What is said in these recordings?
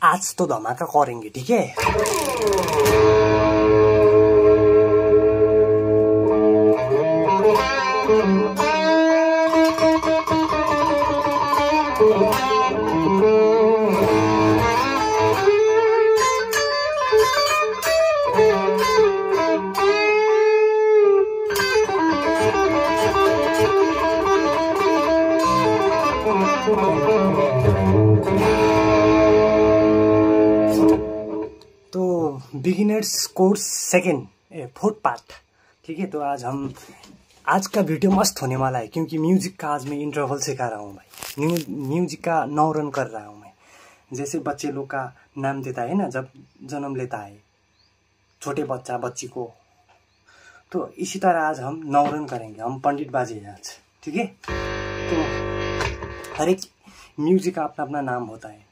आज तो धमाका करेंगे, ठीक है। तो beginners course second fourth part, ठीक है। तो आज का वीडियो मस्त होने वाला है, क्योंकि म्यूजिक का आज मैं इंटरवल सिखा रहा हूँ भाई। म्यूजिक का नौरन कर रहा हूँ मैं। जैसे बच्चे लोग का नाम देता है ना, जब जन्म लेता है छोटे बच्चा बच्ची को, तो इसी तरह आज हम नौरन करेंगे, हम पंडित बाजी हैं आज, ठीक है। तो हर एक म्यूजिक का अपना अपना नाम होता है,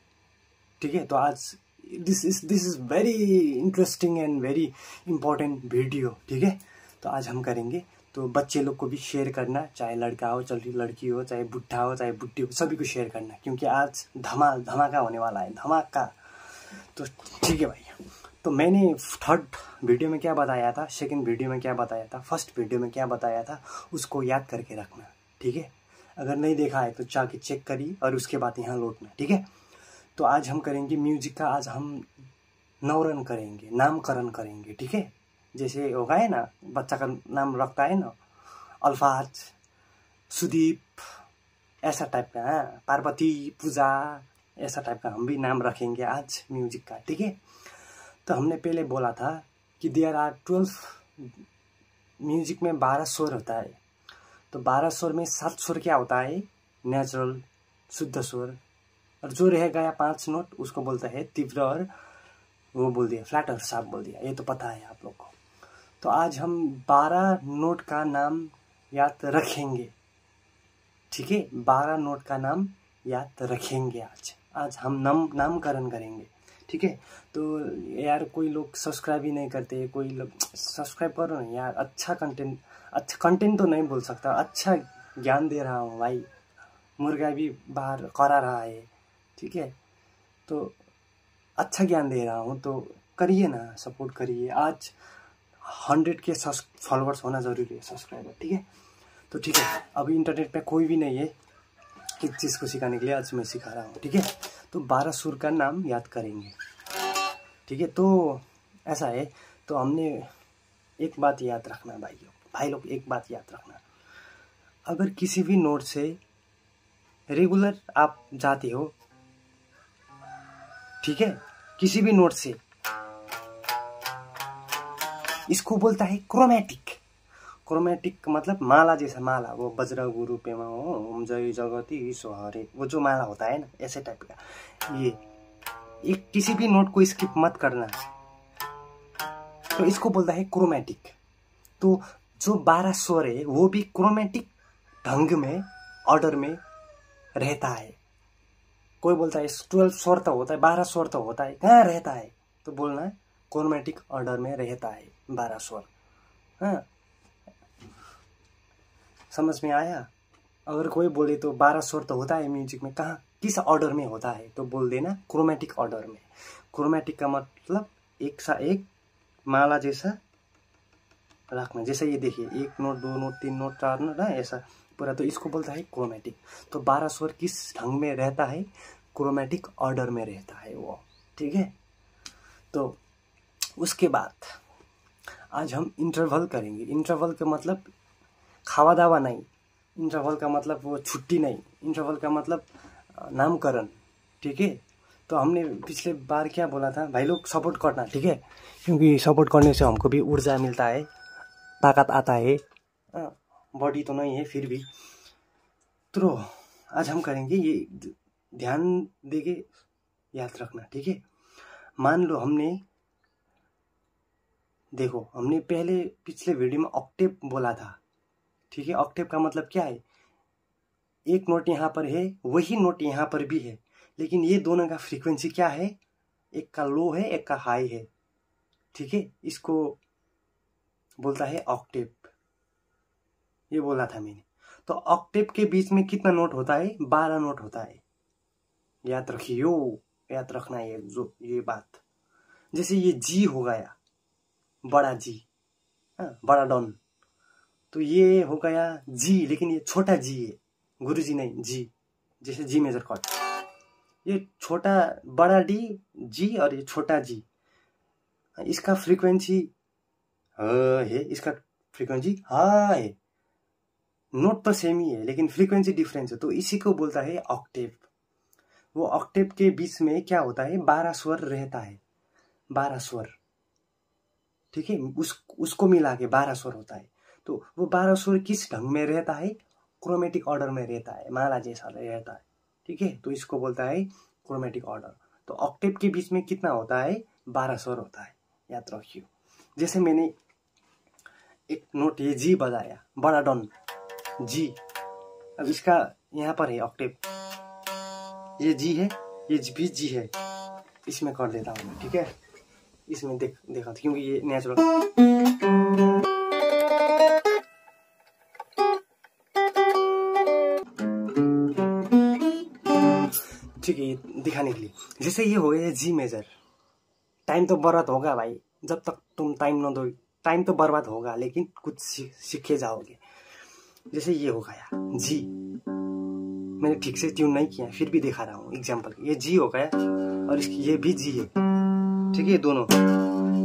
ठीक है। तो आज this is very interesting and very important video, ठीक है। तो आज हम करेंगे, तो बच्चे लोग को भी शेयर करना, चाहे लड़का हो चाहे लड़की हो, चाहे बुढ़ा हो चाहे बुढ़ी हो, सभी को शेयर करना, क्योंकि आज धमाका होने वाला है, धमाका। तो ठीक है भाई। तो मैंने थर्ड वीडियो में क्या बताया था, सेकंड वीडियो में क्या बताया था, फर्स्ट वीडियो में क्या बताया था, उसको याद करके रखना, ठीक है। अगर नहीं देखा है तो जाके चेक करिए और उसके बाद यहाँ लौटना, ठीक है। तो आज हम करेंगे म्यूजिक का, आज हम नौरन करेंगे, नामकरण करेंगे, ठीक है। जैसे होगा है ना, बच्चा का नाम रखता है ना, अल्फाज, सुदीप, ऐसा टाइप का, पार्वती, पूजा, ऐसा टाइप का हम भी नाम रखेंगे आज म्यूजिक का, ठीक है। तो हमने पहले बोला था कि देयर आर 12 म्यूजिक में 12 स्वर होता है। तो 12 स्वर में 7 स्वर क्या होता है, नेचुरल शुद्ध स्वर, और जो रह गया 5 नोट उसको बोलता है तीव्र, और वो बोल दिया फ्लैट और शार्प बोल दिया, ये तो पता है आप लोग को। तो आज हम 12 नोट का नाम याद रखेंगे, ठीक है। 12 नोट का नाम याद रखेंगे आज हम नामकरण करेंगे, ठीक है। तो यार कोई लोग सब्सक्राइब ही नहीं करते, कोई लोग सब्सक्राइब करो ना यार। अच्छा कंटेंट तो नहीं बोल सकता, अच्छा ज्ञान दे रहा हूँ भाई। मुर्गा भी बाहर करा रहा है, ठीक है। तो अच्छा ज्ञान दे रहा हूँ, तो करिए ना, सपोर्ट करिए। आज 100 के फॉलोअर्स होना ज़रूरी है, सब्सक्राइबर, ठीक है। तो ठीक है, अभी इंटरनेट पे कोई भी नहीं है किस चीज़ को सिखाने के लिए, आज मैं सिखा रहा हूँ, ठीक है। तो 12 सुर का नाम याद करेंगे, ठीक है। तो ऐसा है, तो हमने एक बात याद रखना भाई लोग, एक बात याद रखना। अगर किसी भी नोट से रेगुलर आप जाते हो, ठीक है, किसी भी नोट से, इसको बोलता है क्रोमेटिक। क्रोमेटिक मतलब माला जैसा, माला वो वज्र गुरु पेमा हो ओम जय जगती ईश्वरे, वो जो माला होता है ना, ऐसे टाइप का। ये एक किसी भी नोट को स्किप मत करना, तो इसको बोलता है क्रोमेटिक। तो जो 12 स्वर है वो भी क्रोमेटिक ढंग में, ऑर्डर में रहता है। कोई बोलता है 12 स्वर तो होता है, 12 स्वर तो होता है, कहाँ रहता है, तो बोलना है क्रोमेटिक ऑर्डर में रहता है 12 स्वर। हाँ, समझ में आया। अगर कोई बोले तो 12 स्वर तो होता है म्यूजिक में, कहाँ किस ऑर्डर में होता है, तो बोल देना क्रोमेटिक ऑर्डर में। क्रोमेटिक का मतलब एक सा एक माला जैसा रखना, जैसे ये देखिए 1 नोट 2 नोट 3 नोट 4 नोट ना, ऐसा पूरा, तो इसको बोलता है क्रोमेटिक। तो 12 स्वर किस ढंग में रहता है, क्रोमेटिक ऑर्डर में रहता है वो, ठीक है। तो उसके बाद आज हम इंटरवल करेंगे। इंटरवल का मतलब खावा दावा नहीं, इंटरवल का मतलब वो छुट्टी नहीं, इंटरवल का मतलब नामकरण, ठीक है। तो हमने पिछले बार क्या बोला था, भाई लोग सपोर्ट करना, ठीक है, क्योंकि सपोर्ट करने से हमको भी ऊर्जा मिलता है, ताकत आता है, बॉडी तो नहीं है फिर भी। तो आज हम करेंगे ये, ध्यान देके याद रखना, ठीक है। मान लो हमने पहले पिछले वीडियो में ऑक्टेव बोला था, ठीक है। ऑक्टेव का मतलब क्या है, एक नोट यहाँ पर है, वही नोट यहाँ पर भी है, लेकिन ये दोनों का फ्रीक्वेंसी क्या है, एक का लो है एक का हाई है, ठीक है। इसको बोलता है ऑक्टेव, ये बोला था मैंने। तो ऑक्टेव के बीच में कितना नोट होता है, 12 नोट होता है, याद रखियो, याद रखना ये बात। जैसे ये जी हो गया, बड़ा जी, बड़ा डॉन, तो ये हो गया जी, लेकिन ये छोटा जी है, गुरुजी नहीं, जी। जैसे जी मेजर कॉर्ड, ये छोटा बड़ा डी जी और ये छोटा जी, इसका फ्रीक्वेंसी है, इसका फ्रीक्वेंसी हा है, नोट तो सेम ही है लेकिन फ्रीक्वेंसी डिफरेंस है, तो इसी को बोलता है ऑक्टेव। वो ऑक्टेव के बीच में क्या होता है, 12 स्वर रहता है, 12 स्वर, ठीक है, उसको मिला के 12 स्वर होता है। तो वो 12 स्वर किस ढंग में रहता है, क्रोमेटिक ऑर्डर में रहता है, माला जैसा रहता है, ठीक है, तो इसको बोलता है क्रोमेटिक ऑर्डर। तो ऑक्टेव के बीच में कितना होता है, 12 स्वर होता है, याद रखियो। जैसे मैंने एक नोट ये जी बजाया, बड़ा डॉन जी, अब इसका यहाँ पर है ऑक्टेव, ये जी है, ये भी जी है, इसमें कर देता हूँ मैं, ठीक है, इसमें देखा था क्योंकि ये नेचुरल, ठीक है, दिखाने के लिए। जैसे ये हो गया जी मेजर, टाइम तो बर्बाद होगा भाई, जब तक तुम टाइम न दो, टाइम तो बर्बाद होगा लेकिन कुछ सीखे जाओगे। जैसे ये हो गया जी, मैंने ठीक से ट्यून नहीं किया, फिर भी दिखा रहा हूँ एग्जाम्पल, ये जी हो गया और ये भी जी है, ठीक है, दोनों,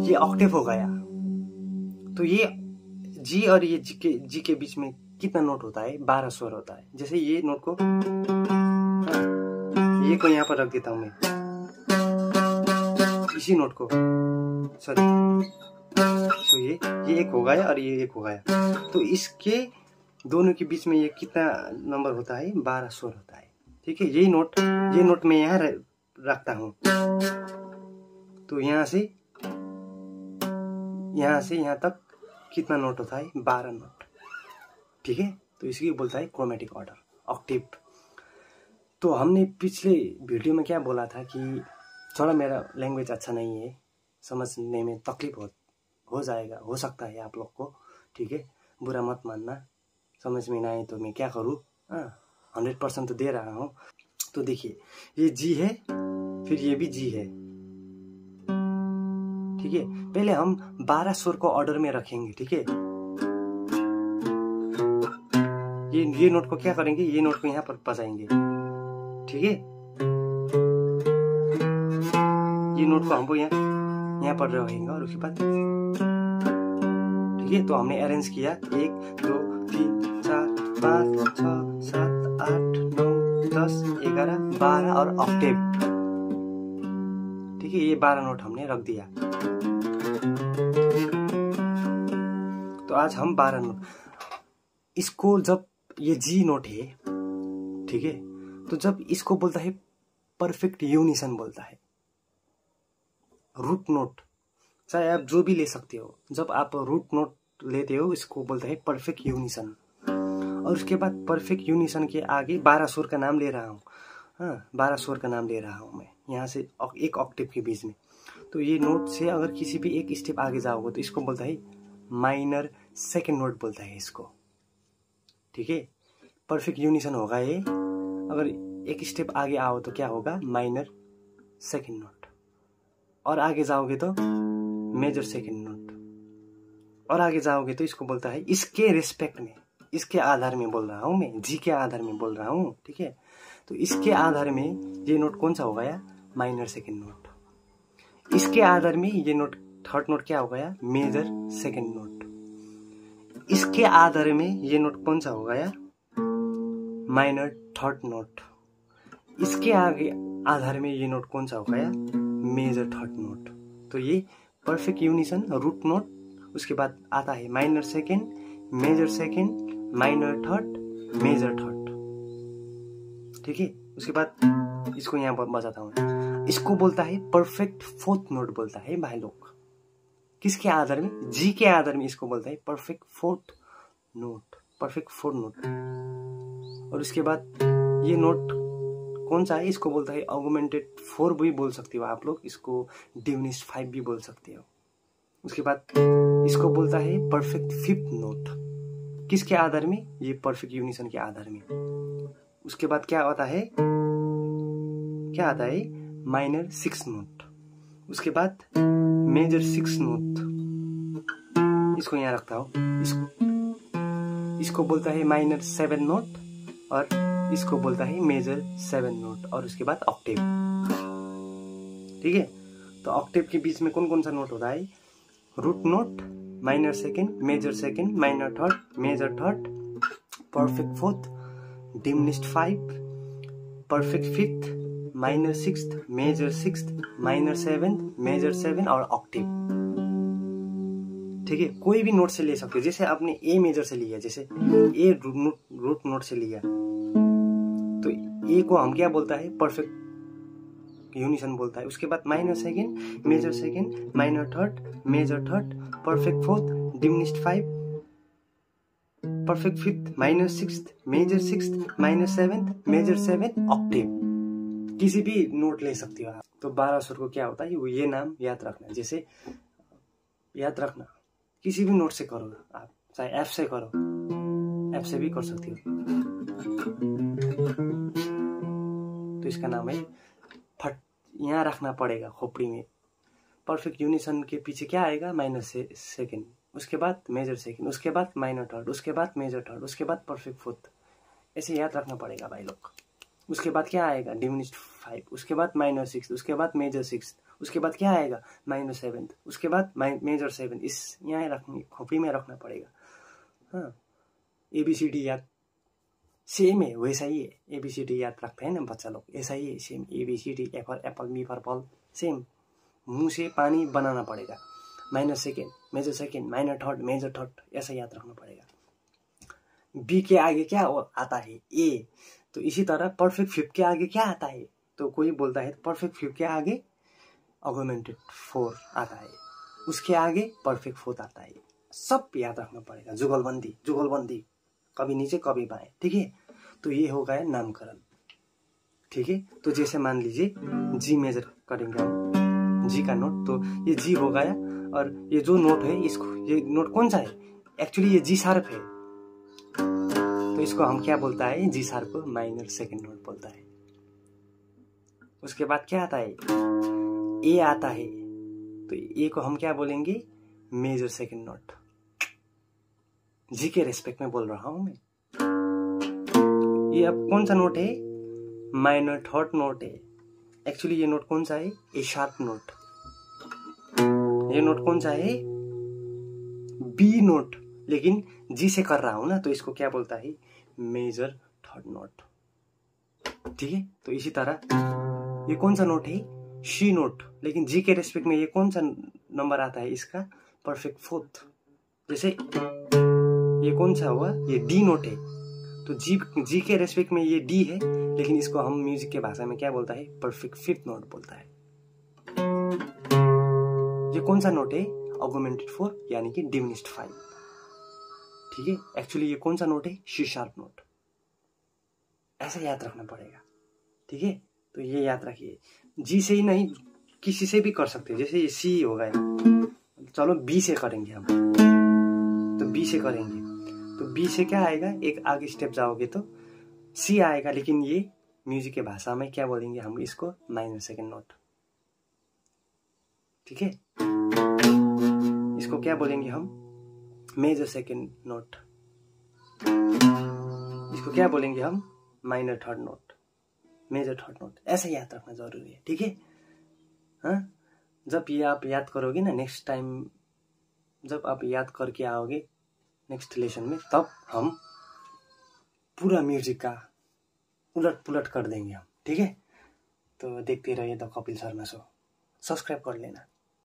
ये ऑक्टेव हो गया। तो ये जी और ये जी के बीच में कितना नोट होता है, 12 स्वर होता है। जैसे ये नोट को, ये को यहाँ पर रख देता हूं मैं, इसी नोट को, सॉरी, तो ये एक हो गया और ये एक हो गया, तो इसके दोनों के बीच में ये कितना नंबर होता है, 12 स्वर होता है, ठीक है। ये नोट मैं यहाँ रखता हूँ, तो यहाँ से यहाँ तक कितना नोट होता है, 12 नोट, ठीक है। तो इसी बोलता है क्रोमेटिक ऑर्डर, ऑक्टेव। तो हमने पिछले वीडियो में क्या बोला था कि थोड़ा मेरा लैंग्वेज अच्छा नहीं है, समझने में तकलीफ हो जाएगा, हो सकता है आप लोग को, ठीक है, बुरा मत मानना, समझ में ना आए तो मैं क्या करूँ, 100% तो दे रहा हूँ। तो देखिए ये जी है, फिर ये भी जी है, ठीक है। पहले हम 12 स्वर को ऑर्डर में रखेंगे, ठीक है। ये नोट को क्या करेंगे, ये नोट को यहाँ पर बजाएंगे, ठीक है। ये नोट को हमको यहाँ पर रहेंगे और उसके बाद, ठीक है। तो हमने अरेंज किया 1 2 3 4 5 6 7 8 9 10 11 12 और ऑक्टेव, ठीक है। ये 12 नोट हमने रख दिया। तो आज हम 12 नोट, इसको जब ये जी नोट है, ठीक है, तो जब इसको बोलता है परफेक्ट यूनिसन बोलता है, रूट नोट, चाहे आप जो भी ले सकते हो, जब आप रूट नोट लेते हो इसको बोलता है परफेक्ट यूनिसन। और उसके बाद परफेक्ट यूनिसन के आगे 12 स्वर का नाम ले रहा हूँ, 12 स्वर का नाम ले रहा हूँ मैं यहाँ से एक ऑक्टेव के बीच में। तो ये नोट से अगर किसी भी एक स्टेप आगे जाओगे तो इसको बोलता है माइनर सेकेंड नोट बोलता है इसको, ठीक है। परफेक्ट यूनिसन होगा ये, अगर एक स्टेप आगे आओ तो क्या होगा, माइनर सेकेंड नोट, और आगे जाओगे तो मेजर सेकेंड नोट, और आगे जाओगे तो इसको बोलता है, इसके रिस्पेक्ट में, इसके आधार में बोल रहा हूं मैं, जी के आधार में बोल रहा हूं, ठीक है। तो इसके आधार में ये नोट कौन सा हो गया, माइनर सेकेंड नोट। इसके आधार में ये नोट, थर्ड नोट क्या हो गया, मेजर सेकेंड नोट। इसके आधार में ये नोट कौन सा हो गया, माइनर थर्ड नोट। इसके आगे आधार में ये नोट कौन सा हो गया, मेजर थर्ड नोट। तो ये परफेक्ट यूनिसन, रूट नोट, उसके बाद आता है minor second, major second, minor third, major third, ठीक है। उसके बाद इसको यहाँ बजाता हूँ, इसको बोलता है परफेक्ट फोर्थ नोट बोलता है भाई लोग। किसके आधार में, जी के आधार में इसको बोलता है perfect fourth note, perfect fourth note. और उसके बाद ये नोट कौन सा है, इसको बोलता है ऑगमेंटेड 4 भी बोल सकते हो आप लोग, इसको डिमिनिश्ड 5 भी बोल सकते हो। उसके बाद इसको बोलता है परफेक्ट फिफ्थ नोट, किसके आधार में, ये परफेक्ट यूनिसन के आधार में। उसके बाद क्या आता है, माइनर 6 नोट, उसके बाद मेजर 6 नोट, इसको यहाँ रखता हूँ, इसको बोलता है माइनर 7 नोट और इसको बोलता है मेजर 7 नोट और उसके बाद ऑक्टेव। ठीक है, तो ऑक्टेव के बीच में कौन कौन सा नोट होता है? Root note, minor second, minor third, major third, perfect fourth, diminished 5, perfect fifth, minor 6th, major 6th, minor 7th, major 7 और ऑक्टेव। ठीक है, कोई भी नोट से ले सकते हो। जैसे आपने ए मेजर से लिया, जैसे ए रूट नोट से लिया, तो ए को हम क्या बोलता है? परफेक्ट यूनिसन बोलता है। उसके बाद minor second, major second, minor third, major third, perfect fourth, diminished 5, perfect fifth, minor 6th, major 6th, minor 7th, major 7, octave. किसी भी नोट ले सकते हो आप। तो 12 सुर को क्या होता है? ये नाम याद रखना। जैसे याद रखना, किसी भी नोट से करो आप, चाहे एफ से करो, एफ से भी कर सकते हो। तो इसका नाम है फट, यहाँ रखना पड़ेगा खोपड़ी में। परफेक्ट यूनिसन के पीछे क्या आएगा? माइनर सेकेंड, उसके बाद मेजर सेकेंड, उसके बाद माइनर थर्ड, उसके बाद मेजर थर्ड, उसके बाद परफेक्ट फोर्थ। ऐसे याद रखना पड़ेगा भाई लोग। उसके बाद क्या आएगा? डिमिनिश्ड 5, उसके बाद माइनर 6, उसके बाद मेजर 6, उसके बाद क्या आएगा? माइनर 7, उसके बाद मेजर 7। इस यहाँ रखनी, खोपड़ी में रखना पड़ेगा। हाँ, ABCD याद सेम है, वैसा ही है। ABCD याद रखते हैं ना बच्चा लोग, ऐसा ही है same. ABCD, A for apple, B for ball, same. मुंह से पानी बनाना पड़ेगा। Minor second, major second, minor third, major third, ऐसा याद रखना पड़ेगा। बी के आगे क्या आता है? ए। तो इसी तरह परफेक्ट फिफ्थ के आगे क्या आता है? तो कोई बोलता है परफेक्ट फिफ्थ के आगे ऑगमेंटेड 4 आता है, उसके आगे परफेक्ट फोर्थ आता है। सब याद रखना पड़ेगा। जुगलबंदी, कभी नीचे कभी बाएं। ठीक है, तो ये हो गया नामकरण। ठीक है, तो जैसे मान लीजिए जी मेजर करेंगे हम, जी का नोट, तो ये जी हो गया और ये जो नोट है इसको, ये नोट कौन सा है? एक्चुअली ये जी शार्प है, तो इसको हम क्या बोलता है? जी शार्प को माइनर सेकेंड नोट बोलता है। उसके बाद क्या आता है? ए आता है, तो ए को हम क्या बोलेंगे? Major second note. जी के रेस्पेक्ट में बोल रहा हूं मैं। ये अब कौन सा नोट है? माइनर थर्ड नोट है। एक्चुअली ये नोट कौन सा है? ए शार्प नोट। ये नोट कौन सा है? बी नोट, लेकिन जी से कर रहा हूं ना, तो इसको क्या बोलता है? Major third note. ठीक है, तो इसी तरह ये कौन सा नोट है? शी नोट, लेकिन जी के रेस्पेक्ट में ये कौन सा नंबर आता है इसका? Perfect fourth. जैसे ये कौन सा हुआ? ये डी नोट है, तो जी के रेस्पेक्ट में ये डी है, लेकिन इसको हम म्यूजिक के भाषा में क्या बोलता है? परफेक्ट फिफ्थ नोट बोलता है। ये कौन सा नोट है? ऑगमेंटेड 4 यानी कि डिमिनिश्ड 5। ठीक है, एक्चुअली ये कौन सा नोट है? C sharp note. ऐसा याद रखना पड़ेगा। ठीक है, तो ये याद रखिए। जी से ही नहीं, किसी से भी कर सकते हैं। जैसे ये सी हो गया, चलो बी से करेंगे हम, तो बी से करेंगे, तो बी से क्या आएगा? एक आगे स्टेप जाओगे तो सी आएगा, लेकिन ये म्यूजिक के भाषा में क्या बोलेंगे हम? इसको माइनर सेकेंड नोट। ठीक है, इसको क्या बोलेंगे हम? Major second note. इसको क्या बोलेंगे हम? Minor third note, major third note. ऐसा याद रखना जरूरी है। ठीक है, हाँ, जब ये आप याद करोगे ना, नेक्स्ट टाइम जब आप याद करके आओगे नेक्स्ट लेसन में, तब हम पूरा म्यूजिक का उलट पुलट कर देंगे हम। ठीक है, तो देखते रहिए the Kapil Sharma show. Subscribe कर लेना।